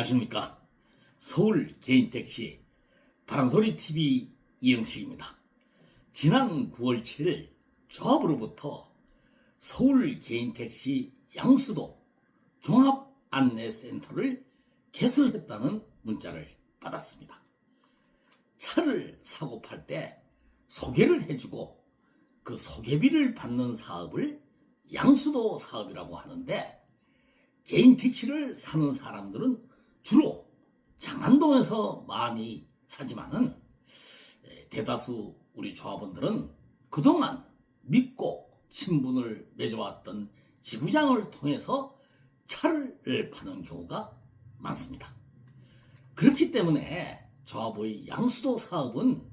안녕하십니까. 서울 개인택시 바람소리TV 이영식입니다. 지난 9월 7일 조합으로부터 서울 개인택시 양수도 종합안내센터를 개설했다는 문자를 받았습니다. 차를 사고 팔 때 소개를 해주고 그 소개비를 받는 사업을 양수도 사업이라고 하는데, 개인 택시를 사는 사람들은 주로 장안동에서 많이 사지만은 대다수 우리 조합원들은 그동안 믿고 친분을 맺어왔던 지부장을 통해서 차를 파는 경우가 많습니다. 그렇기 때문에 조합의 양수도 사업은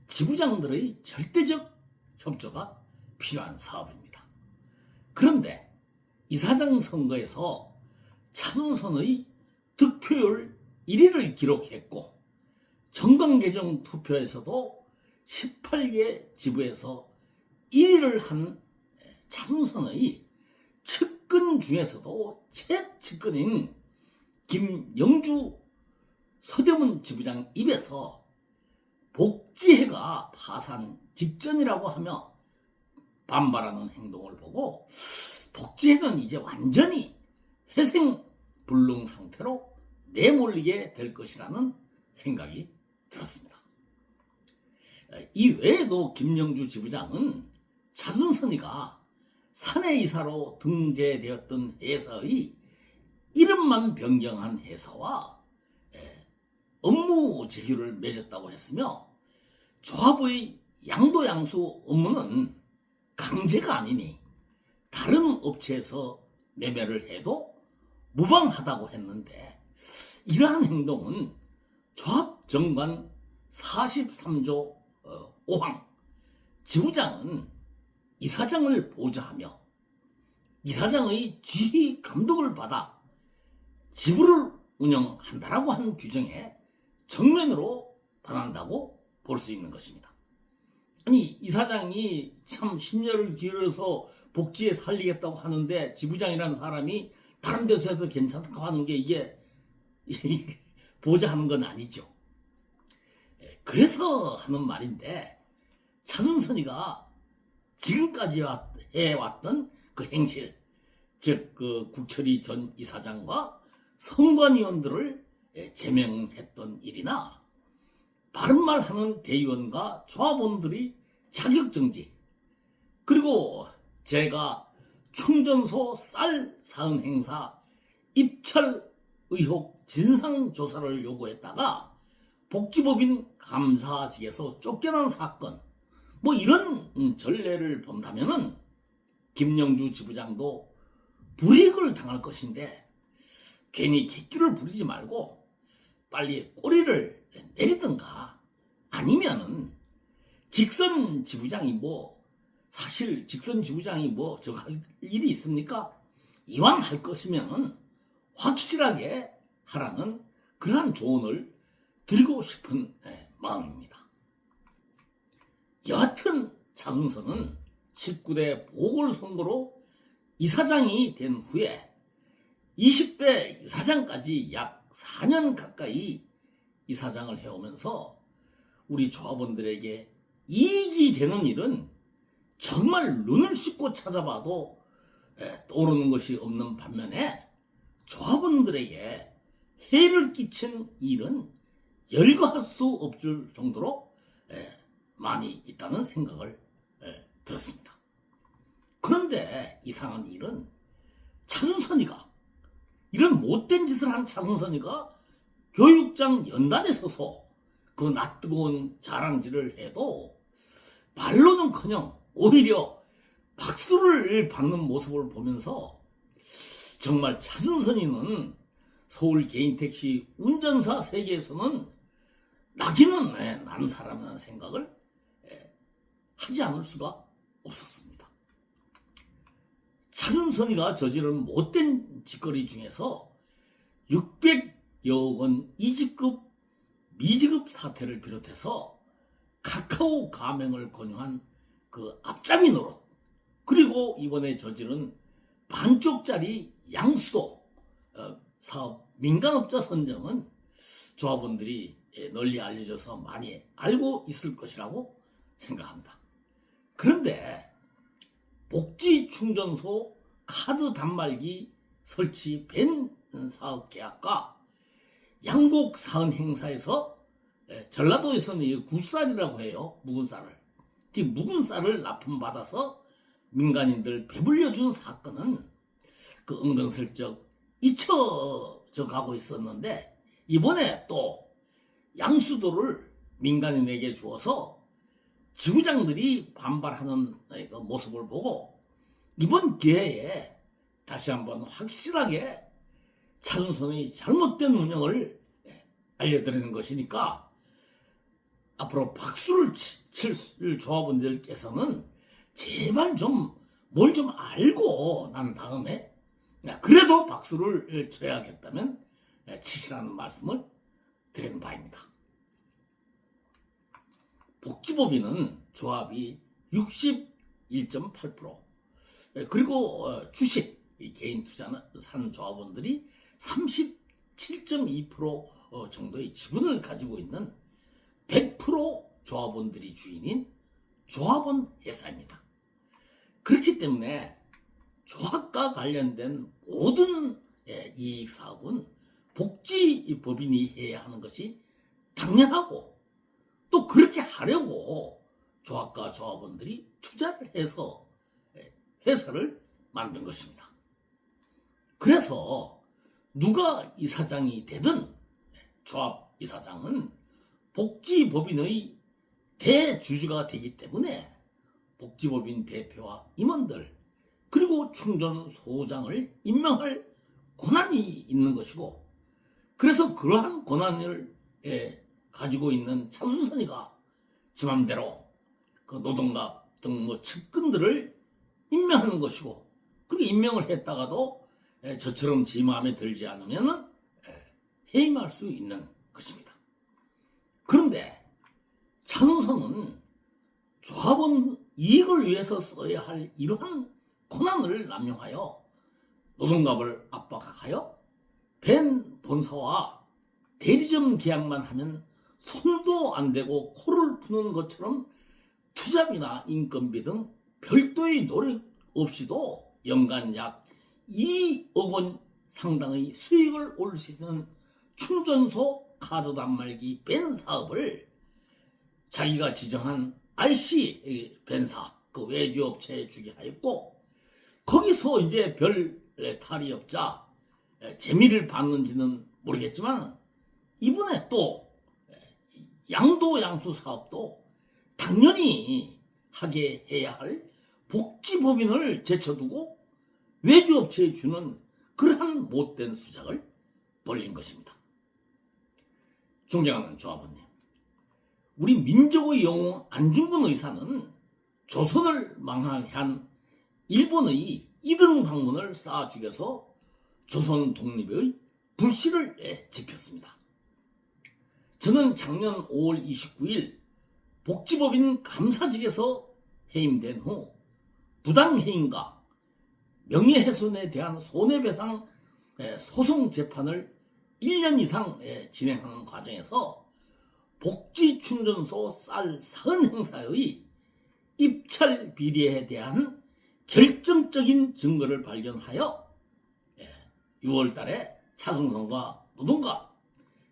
지부장들의 절대적 협조가 필요한 사업입니다. 그런데 이사장 선거에서 차순선의 득표율 1위를 기록했고, 정당개정 투표에서도 18개 지부에서 1위를 한 차순선의 측근 중에서도 최측근인 김영주 서대문 지부장 입에서 복지회가 파산 직전이라고 하며 반발하는 행동을 보고, 복지회는 이제 완전히 회생불능 상태로 내몰리게 될 것이라는 생각이 들었습니다. 이 외에도 김영주 지부장은 차순선이가 사내이사로 등재되었던 회사의 이름만 변경한 회사와 업무 제휴를 맺었다고 했으며, 조합의 양도양수 업무는 강제가 아니니 다른 업체에서 매매를 해도 무방하다고 했는데, 이러한 행동은 조합정관 43조 5항 지부장은 이사장을 보좌하며 이사장의 지휘 감독을 받아 지부를 운영한다라고 한 규정에 정면으로 반한다고 볼 수 있는 것입니다. 아니, 이사장이 참 심려를 기울여서 복지에 살리겠다고 하는데 지부장이라는 사람이 다른 데서 해도 괜찮다고 하는 게 이게 보좌하는 건 아니죠. 그래서 하는 말인데, 차순선이가 지금까지 해왔던 그 행실, 즉 그 국철이 전 이사장과 선관위원들을 제명했던 일이나 바른말하는 대의원과 조합원들이 자격정지, 그리고 제가 충전소 쌀 사은 행사 입찰 의혹 진상조사를 요구했다가 복지법인 감사직에서 쫓겨난 사건, 뭐 이런 전례를 본다면은 김영주 지부장도 불이익을 당할 것인데, 괜히 객기를 부리지 말고 빨리 꼬리를 내리든가, 아니면은 직선 지부장이 사실 직선 지부장이 저거 할 일이 있습니까? 이왕 할 것이면 확실하게 하라는 그러한 조언을 드리고 싶은 마음입니다. 여하튼 차순선은 19대 보궐선거로 이사장이 된 후에 20대 이사장까지 약 4년 가까이 이사장을 해오면서 우리 조합원들에게 이익이 되는 일은 정말 눈을 씻고 찾아봐도 떠오르는 것이 없는 반면에, 조합원들에게 해를 끼친 일은 열거할 수 없을 정도로 많이 있다는 생각을 들었습니다. 그런데 이상한 일은, 차순선이가, 이런 못된 짓을 한 차순선이가 교육장 연단에 서서 그 낯뜨거운 자랑질을 해도 말로는커녕 오히려 박수를 받는 모습을 보면서, 정말 차순선이는 서울 개인택시 운전사 세계에서는 낙인은 나는 사람이라는 생각을 하지 않을 수가 없었습니다. 차순선이가 저지른 못된 짓거리 중에서 600여 원 이직급 미지급 사태를 비롯해서 카카오 가맹을 권유한 그 앞잡이 노릇, 그리고 이번에 저지른 반쪽짜리 양수도 사업 민간업자 선정은 조합원들이 널리 알려져서 많이 알고 있을 것이라고 생각합니다. 그런데 복지충전소 카드 단말기 설치 밴 사업 계약과 양곡 사은 행사에서 전라도에서는 굿쌀이라고 해요. 묵은 쌀을. 그 묵은 쌀을 납품받아서 민간인들 배불려준 사건은 그 은근슬쩍 잊혀져 가고 있었는데, 이번에 또 양수도를 민간인에게 주어서 지구장들이 반발하는 그 모습을 보고 이번 기회에 다시 한번 확실하게 차준선의 잘못된 운영을 알려드리는 것이니까 앞으로 박수를 칠 조합원들께서는 제발 좀 뭘 좀 알고 난 다음에 그래도 박수를 쳐야겠다면 치시라는 말씀을 드리는 바입니다. 복지법인은 조합이 61.8%, 그리고 주식 개인 투자는 산 조합원들이 37.2% 정도의 지분을 가지고 있는 100% 조합원들이 주인인 조합원 회사입니다. 그렇기 때문에 조합과 관련된 모든 이익 사업은 복지법인이 해야 하는 것이 당연하고, 또 그렇게 하려고 조합과 조합원들이 투자를 해서 회사를 만든 것입니다. 그래서 누가 이사장이 되든 조합 이사장은 복지법인의 대주주가 되기 때문에 복지법인 대표와 임원들 그리고 충전소장을 임명할 권한이 있는 것이고, 그래서 그러한 권한을 가지고 있는 차순선이가 지 맘대로 그 노동갑 등 측근들을 임명하는 것이고, 그리고 임명을 했다가도 저처럼 지 마음에 들지 않으면 해임할 수 있는 것입니다. 그런데 차순선은 조합원 이익을 위해서 써야 할 이러한 권한을 남용하여 노동갑을 압박하여 벤 본사와 대리점 계약만 하면 손도 안 대고 코를 푸는 것처럼 투자비나 인건비 등 별도의 노력 없이도 연간 약 2억 원 상당의 수익을 올릴 수 있는 충전소 카드 단말기 벤 사업을 자기가 지정한 RC 벤사 그 외주업체에 주게 하였고, 거기서 이제 별 탈이 없자 재미를 봤는지는 모르겠지만 이번에 또 양도 양수 사업도 당연히 하게 해야 할 복지법인을 제쳐두고 외주업체에 주는 그러한 못된 수작을 벌린 것입니다. 존경하는 조합원님, 우리 민족의 영웅 안중근 의사는 조선을 망하게 한 일본의 2등 방문을 쌓아 죽여서 조선 독립의 불씨를 지폈습니다. 저는 작년 5월 29일 복지법인 감사직에서 해임된 후 부당해임과 명예훼손에 대한 손해배상 소송 재판을 1년 이상 진행하는 과정에서 복지충전소 쌀 사은 행사의 입찰 비리에 대한 결정적인 증거를 발견하여 6월 달에 차순선과 노동갑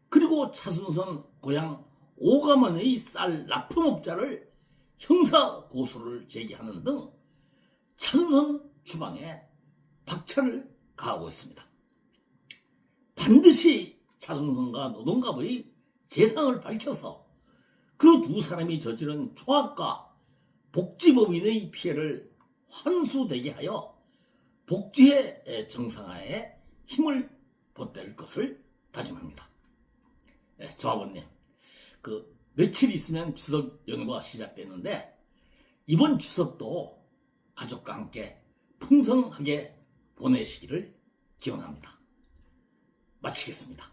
그리고 차순선 고향 오가만의 쌀 납품업자를 형사 고소를 제기하는 등 차순선 추방에 박차를 가하고 있습니다. 반드시 차순선과 노동갑의 재상을 밝혀서 그 두 사람이 저지른 조합과 복지법인의 피해를 환수되게 하여 복지의 정상화에 힘을 보탤 것을 다짐합니다. 조합원님, 그 며칠 있으면 추석 연휴가 시작되는데 이번 추석도 가족과 함께 풍성하게 보내시기를 기원합니다. 마치겠습니다.